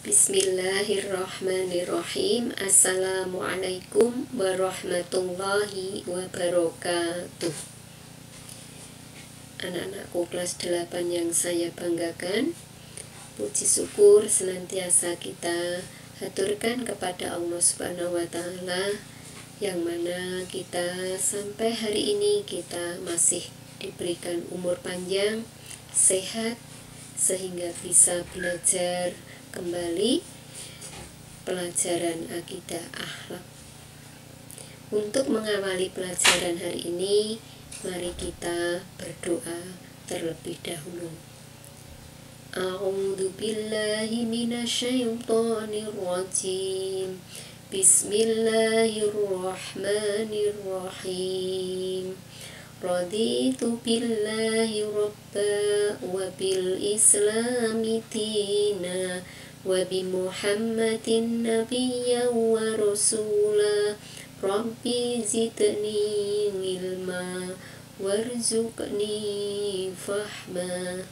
Bismillahirrahmanirrahim. Assalamualaikum warahmatullahi wabarakatuh. Anak-anakku kelas 8 yang saya banggakan, puji syukur senantiasa kita haturkan kepada Allah Subhanahu wa Ta'ala, yang mana kita sampai hari ini kita masih diberikan umur panjang, sehat, sehingga bisa belajar kembali pelajaran akidah akhlak. Untuk mengawali pelajaran hari ini, mari kita berdoa terlebih dahulu. A'udzu billahi minasyaitonir rajim. Bismillahirrahmanirrahim. Raditu billahi rabba wa bil islami dina wa bi Muhammadin nabiyya wa rasula. Rabbi zidni ilma warzuqni fahma.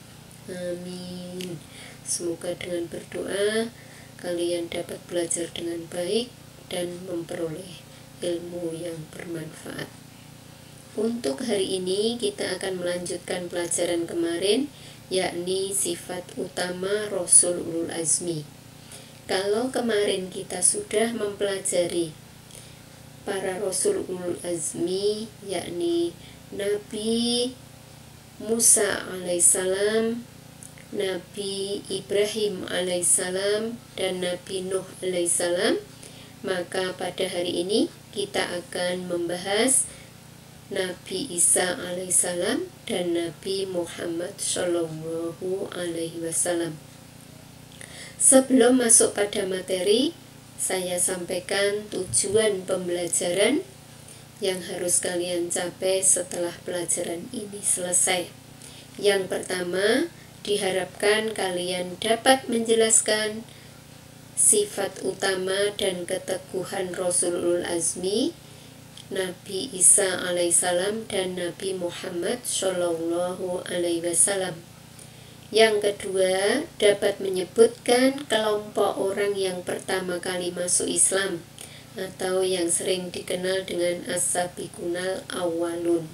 Amin. Semoga dengan berdoa kalian dapat belajar dengan baik dan memperoleh ilmu yang bermanfaat. Untuk hari ini kita akan melanjutkan pelajaran kemarin, yakni sifat utama Rasul Ulul Azmi. Kalau kemarin kita sudah mempelajari para Rasul Ulul Azmi, yakni Nabi Musa alaihissalam, Nabi Ibrahim alaihissalam, dan Nabi Nuh alaihissalam, maka pada hari ini kita akan membahas Nabi Isa alaihissalam dan Nabi Muhammad Shallallahu alaihi wasallam. Sebelum masuk pada materi, saya sampaikan tujuan pembelajaran yang harus kalian capai setelah pelajaran ini selesai. Yang pertama, diharapkan kalian dapat menjelaskan sifat utama dan keteguhan Rasulul Azmi, Nabi Isa alaihissalam dan Nabi Muhammad Shallallahu alaihi wasallam. Yang kedua, dapat menyebutkan kelompok orang yang pertama kali masuk Islam, atau yang sering dikenal dengan as-sabiqunal awwalun.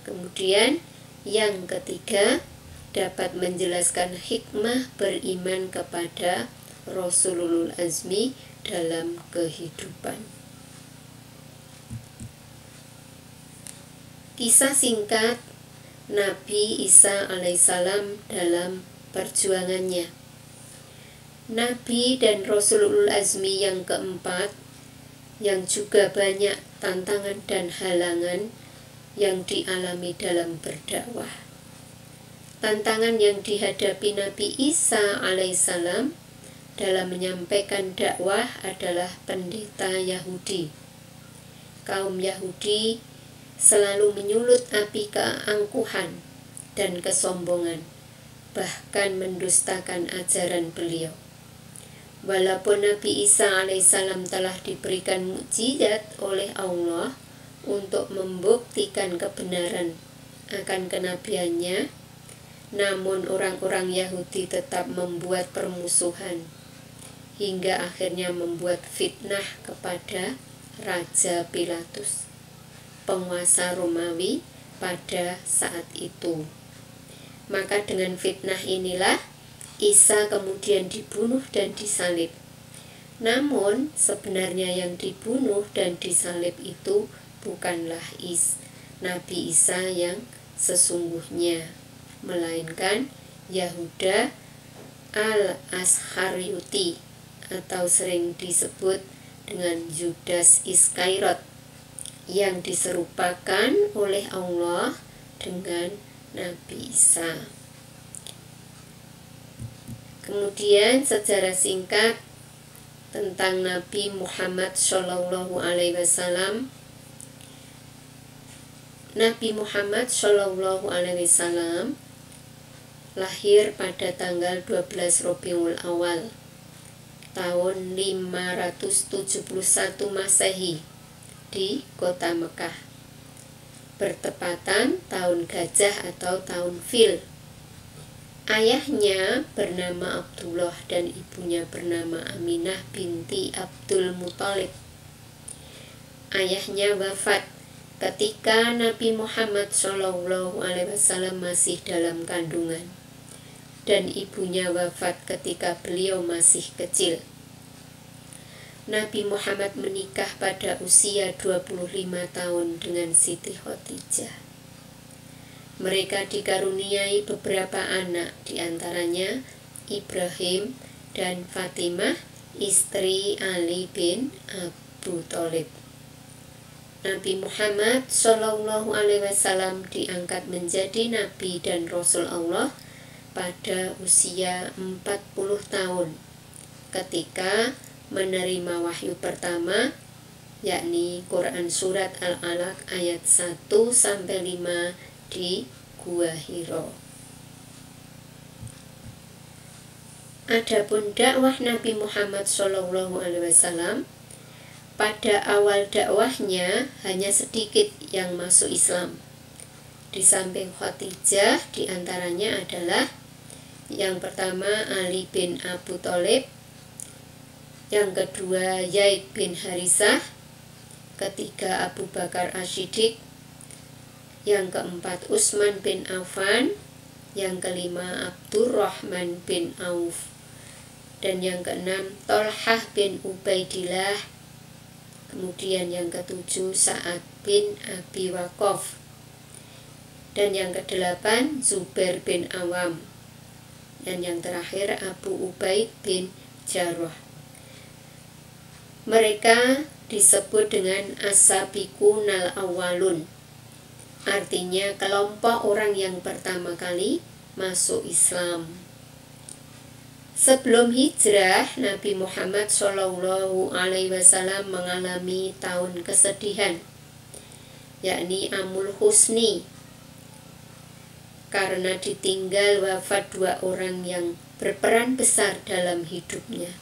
Kemudian yang ketiga, dapat menjelaskan hikmah beriman kepada Rasulul Azmi dalam kehidupan. Kisah singkat Nabi Isa alaihissalam dalam perjuangannya. Nabi dan Rasulul Azmi yang keempat, yang juga banyak tantangan dan halangan yang dialami dalam berdakwah. Tantangan yang dihadapi Nabi Isa alaihissalam dalam menyampaikan dakwah adalah pendeta Yahudi. Kaum Yahudi selalu menyulut api keangkuhan dan kesombongan, bahkan mendustakan ajaran beliau. Walaupun Nabi Isa alaihissalam telah diberikan mukjizat oleh Allah untuk membuktikan kebenaran akan kenabiannya, namun orang-orang Yahudi tetap membuat permusuhan, hingga akhirnya membuat fitnah kepada Raja Pilatus, penguasa Romawi pada saat itu. Maka dengan fitnah inilah Isa kemudian dibunuh dan disalib. Namun sebenarnya yang dibunuh dan disalib itu bukanlah Nabi Isa yang sesungguhnya, melainkan Yahuda al-Asharyuti, atau sering disebut dengan Yudas Iskariot, yang diserupakan oleh Allah dengan Nabi Isa. Kemudian sejarah singkat tentang Nabi Muhammad Shallallahu alaihi wasallam. Nabi Muhammad Shallallahu alaihi wasallam lahir pada tanggal 12 Rabiul Awal tahun 571 Masehi di kota Mekah, bertepatan tahun gajah atau tahun fil. Ayahnya bernama Abdullah dan ibunya bernama Aminah binti Abdul Muthalib. Ayahnya wafat ketika Nabi Muhammad SAW masih dalam kandungan, dan ibunya wafat ketika beliau masih kecil. Nabi Muhammad menikah pada usia 25 tahun dengan Siti Khadijah. Mereka dikaruniai beberapa anak, diantaranya Ibrahim dan Fatimah, istri Ali bin Abu Thalib. Nabi Muhammad SAW diangkat menjadi Nabi dan Rasul Allah pada usia 40 tahun ketika menerima wahyu pertama, yakni Quran Surat Al-Alaq ayat 1-5 di Gua Hiro. Adapun dakwah Nabi Muhammad SAW, pada awal dakwahnya hanya sedikit yang masuk Islam. Di samping Khadijah, diantaranya adalah yang pertama Ali bin Abu Thalib, yang kedua Zaid bin Harisah, ketiga Abu Bakar As-Siddiq, yang keempat Utsman bin Affan, yang kelima Abdurrahman bin Auf, dan yang keenam Thalhah bin Ubaidillah, kemudian yang ketujuh Sa'ad bin Abi Waqqas, dan yang kedelapan Zubair bin Awam, dan yang terakhir Abu Ubaid bin Jarrah. Mereka disebut dengan as-sabiqunal awwalun, artinya kelompok orang yang pertama kali masuk Islam. Sebelum hijrah, Nabi Muhammad SAW mengalami tahun kesedihan, yakni Amul Husni, karena ditinggal wafat dua orang yang berperan besar dalam hidupnya,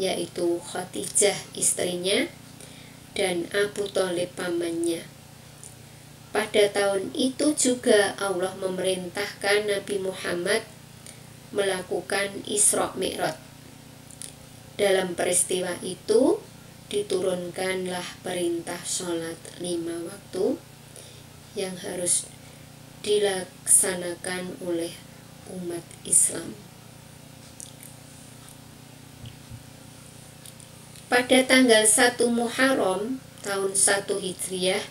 yaitu Khadijah istrinya dan Abu Thalib pamannya. Pada tahun itu juga Allah memerintahkan Nabi Muhammad melakukan Isra Mi'raj. Dalam peristiwa itu diturunkanlah perintah sholat 5 waktu yang harus dilaksanakan oleh umat Islam. Pada tanggal 1 Muharram tahun 1 Hijriah,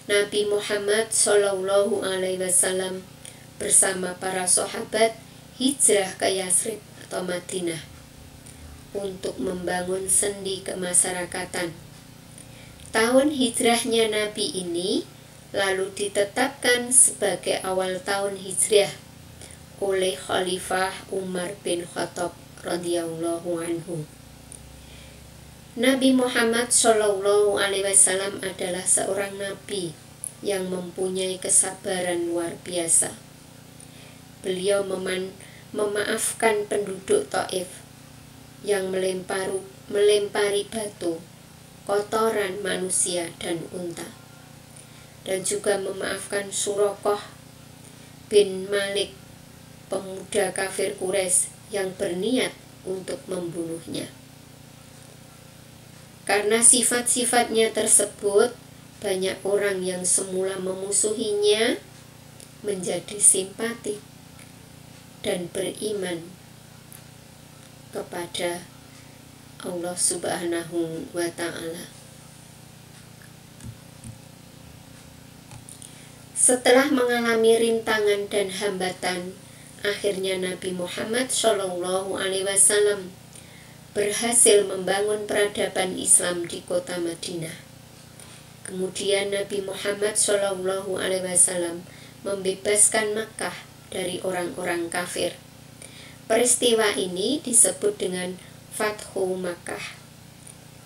Nabi Muhammad SAW bersama para sahabat hijrah ke Yathrib atau Madinah untuk membangun sendi kemasyarakatan. Tahun hijrahnya Nabi ini lalu ditetapkan sebagai awal tahun hijrah oleh Khalifah Umar bin Khattab radhiyallahu anhu. Nabi Muhammad SAW adalah seorang nabi yang mempunyai kesabaran luar biasa. Beliau memaafkan penduduk Taif yang melempari batu, kotoran manusia dan unta, dan juga memaafkan Suraqah bin Malik, pemuda kafir Quraisy yang berniat untuk membunuhnya. Karena sifat-sifatnya tersebut, banyak orang yang semula memusuhinya menjadi simpati dan beriman kepada Allah Subhanahu wa Ta'ala. Setelah mengalami rintangan dan hambatan, akhirnya Nabi Muhammad SAW berhasil membangun peradaban Islam di kota Madinah. Kemudian Nabi Muhammad SAW membebaskan Makkah dari orang-orang kafir. Peristiwa ini disebut dengan Fathu Makkah,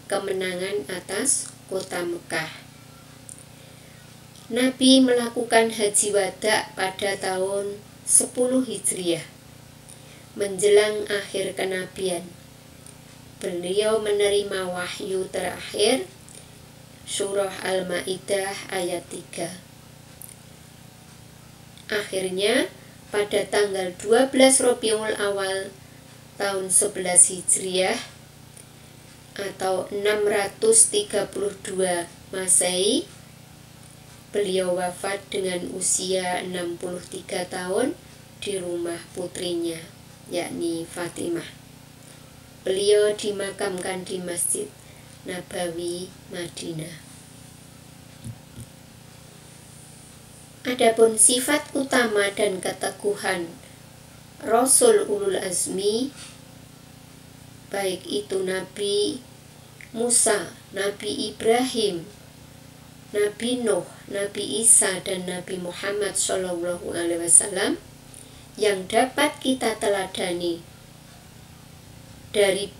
kemenangan atas kota Mekah. Nabi melakukan haji wada pada tahun 10 Hijriah, menjelang akhir kenabian. Beliau menerima wahyu terakhir, surah Al-Ma'idah ayat 3. Akhirnya pada tanggal 12 Rabiul Awal tahun 11 Hijriah atau 632 Masehi. Beliau wafat dengan usia 63 tahun di rumah putrinya, yakni Fatimah. Beliau dimakamkan di Masjid Nabawi, Madinah. Adapun sifat utama dan keteguhan Rasul Ulul Azmi, baik itu Nabi Musa, Nabi Ibrahim, Nabi Nuh, Nabi Isa, dan Nabi Muhammad SAW, yang dapat kita teladani dari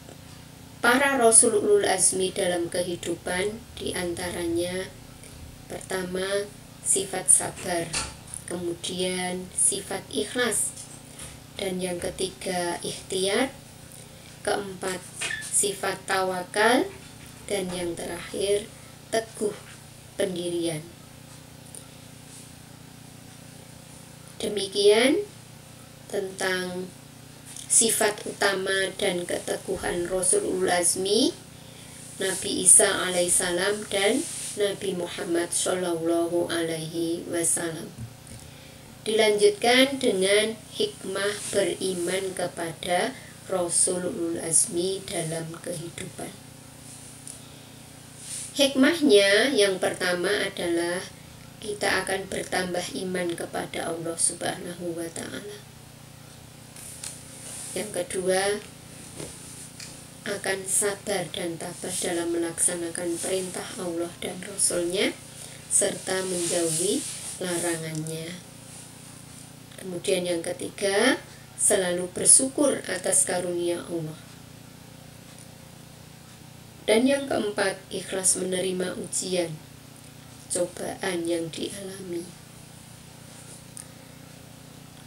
para Rasul Ulul Azmi dalam kehidupan, diantaranya pertama sifat sabar, kemudian sifat ikhlas, dan yang ketiga ikhtiar, keempat sifat tawakal, dan yang terakhir teguh pendirian. Demikian tentang sifat utama dan keteguhan Rasulul Azmi, Nabi Isa alaihissalam dan Nabi Muhammad Shallallahu alaihi wasallam. Dilanjutkan dengan hikmah beriman kepada Rasulul Azmi dalam kehidupan. Hikmahnya yang pertama adalah kita akan bertambah iman kepada Allah Subhanahu wa Ta'ala. Yang kedua, akan sabar dan tabah dalam melaksanakan perintah Allah dan Rasul-Nya serta menjauhi larangannya. Kemudian yang ketiga, selalu bersyukur atas karunia Allah. Dan yang keempat, ikhlas menerima ujian, cobaan yang dialami.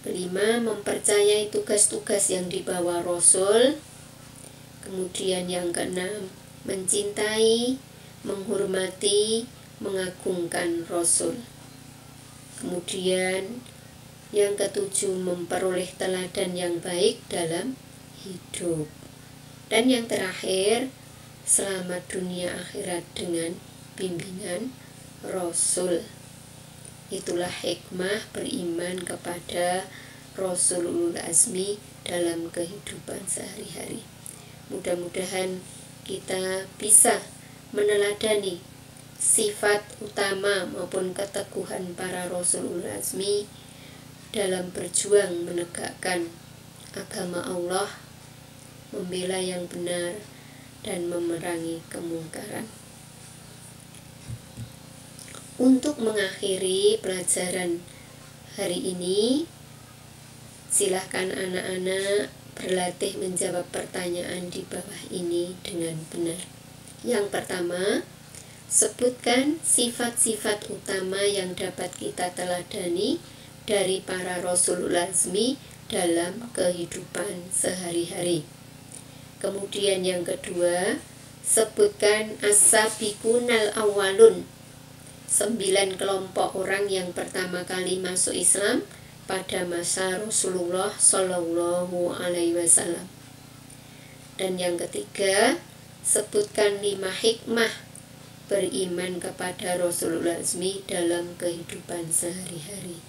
Kelima, mempercayai tugas-tugas yang dibawa Rasul. Kemudian yang keenam, mencintai, menghormati, mengagungkan Rasul. Kemudian yang ketujuh, memperoleh teladan yang baik dalam hidup. Dan yang terakhir, selamat dunia akhirat dengan bimbingan Rasul. Itulah hikmah beriman kepada Rasulul Azmi dalam kehidupan sehari-hari. Mudah-mudahan kita bisa meneladani sifat utama maupun keteguhan para Rasulul Azmi dalam berjuang menegakkan agama Allah, membela yang benar, dan memerangi kemungkaran. Untuk mengakhiri pelajaran hari ini, silahkan anak-anak berlatih menjawab pertanyaan di bawah ini dengan benar. Yang pertama, sebutkan sifat-sifat utama yang dapat kita teladani dari para Rasulul Azmi dalam kehidupan sehari-hari. Kemudian yang kedua, sebutkan as-sabiqunal awwalun, 9 kelompok orang yang pertama kali masuk Islam pada masa Rasulullah Shallallahu alaihi wasallam. Dan yang ketiga, sebutkan 5 hikmah beriman kepada Rasulul Azmi dalam kehidupan sehari-hari.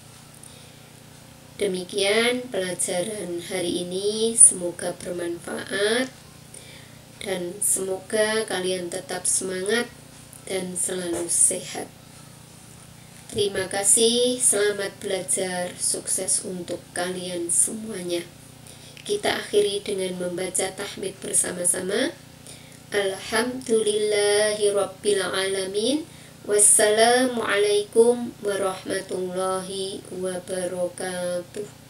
Demikian pelajaran hari ini, semoga bermanfaat dan semoga kalian tetap semangat dan selalu sehat. Terima kasih, selamat belajar, sukses untuk kalian semuanya. Kita akhiri dengan membaca tahmid bersama-sama. Alhamdulillahirabbil alamin. Wassalamualaikum warahmatullahi wabarakatuh.